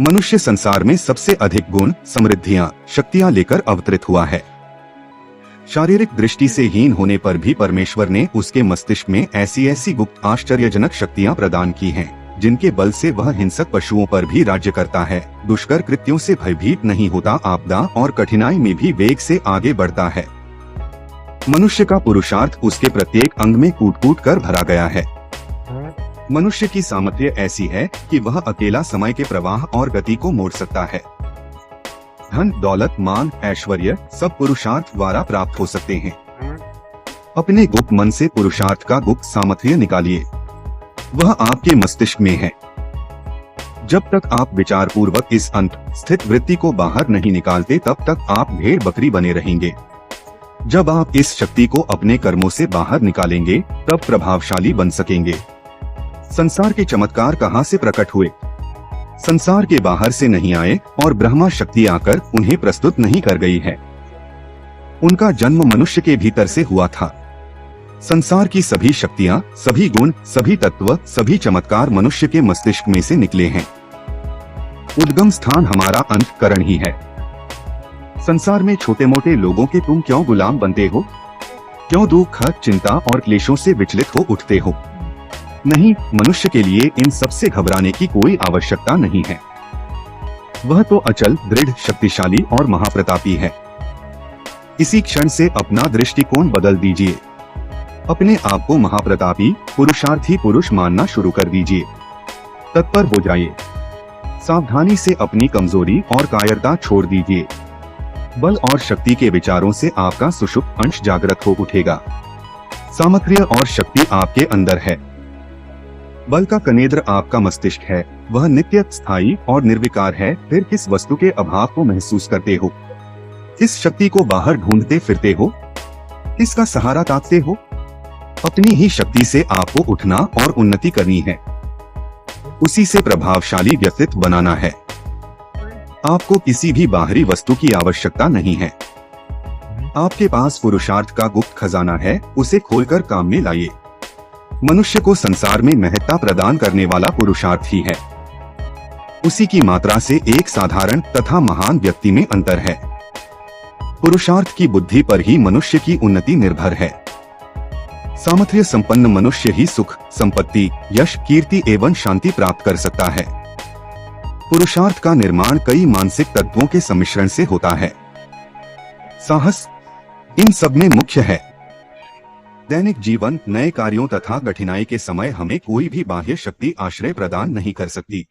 मनुष्य संसार में सबसे अधिक गुण, समृद्धियां, शक्तियां लेकर अवतरित हुआ है। शारीरिक दृष्टि से हीन होने पर भी परमेश्वर ने उसके मस्तिष्क में ऐसी ऐसी गुप्त आश्चर्यजनक शक्तियां प्रदान की हैं, जिनके बल से वह हिंसक पशुओं पर भी राज्य करता है, दुष्कर कृत्यों से भयभीत नहीं होता, आपदा और कठिनाई में भी वेग से आगे बढ़ता है। मनुष्य का पुरुषार्थ उसके प्रत्येक अंग में कूट कूट कर भरा गया है। मनुष्य की सामर्थ्य ऐसी है कि वह अकेला समय के प्रवाह और गति को मोड़ सकता है। धन, दौलत, मान, ऐश्वर्य सब पुरुषार्थ द्वारा प्राप्त हो सकते हैं। अपने गुप्त मन से पुरुषार्थ का गुप्त सामर्थ्य निकालिए, वह आपके मस्तिष्क में है। जब तक आप विचार पूर्वक इस अंत स्थित वृत्ति को बाहर नहीं निकालते, तब तक आप भेड़ बकरी बने रहेंगे। जब आप इस शक्ति को अपने कर्मों से बाहर निकालेंगे, तब प्रभावशाली बन सकेंगे। संसार के चमत्कार कहाँ से प्रकट हुए? संसार के बाहर से नहीं आए और ब्रह्मा शक्ति आकर उन्हें प्रस्तुत नहीं कर गई है। उनका जन्म मनुष्य के भीतर से हुआ था। संसार की सभी शक्तियाँ, सभी गुण, सभी तत्व, सभी चमत्कार मनुष्य के मस्तिष्क में से निकले हैं। उद्गम स्थान हमारा अंतःकरण ही है। संसार में छोटे मोटे लोगों के तुम क्यों गुलाम बनते हो? क्यों दुख, चिंता और क्लेशों से विचलित हो उठते हो? नहीं, मनुष्य के लिए इन सब से घबराने की कोई आवश्यकता नहीं है। वह तो अचल, दृढ़, शक्तिशाली और महाप्रतापी है। इसी क्षण से अपना दृष्टिकोण बदल दीजिए। अपने आप को महाप्रतापी, पुरुषार्थी पुरुष मानना शुरू कर दीजिए। तत्पर हो जाइए। सावधानी से अपनी कमजोरी और कायरता छोड़ दीजिए। बल और शक्ति के विचारों से आपका सुषुप्त अंश जागृत हो उठेगा। सामर्थ्य और शक्ति आपके अंदर है। बल का कनेद्र आपका मस्तिष्क है। वह नित्य, स्थायी और निर्विकार है। फिर किस वस्तु के अभाव को महसूस करते हो? किस शक्ति को बाहर ढूंढते फिरते हो? किसका सहारा ताकते हो? अपनी ही शक्ति से आपको उठना और उन्नति करनी है। उसी से प्रभावशाली व्यक्तित्व बनाना है। आपको किसी भी बाहरी वस्तु की आवश्यकता नहीं है। आपके पास पुरुषार्थ का गुप्त खजाना है, उसे खोलकर काम में लाइए। मनुष्य को संसार में महत्ता प्रदान करने वाला पुरुषार्थ ही है। उसी की मात्रा से एक साधारण तथा महान व्यक्ति में अंतर है। पुरुषार्थ की बुद्धि पर ही मनुष्य की उन्नति निर्भर है। सामर्थ्य संपन्न मनुष्य ही सुख, संपत्ति, यश, कीर्ति एवं शांति प्राप्त कर सकता है। पुरुषार्थ का निर्माण कई मानसिक तत्वों के सम्मिश्रण से होता है। साहस इन सब में मुख्य है। दैनिक जीवन, नए कार्यों तथा कठिनाई के समय हमें कोई भी बाह्य शक्ति आश्रय प्रदान नहीं कर सकती।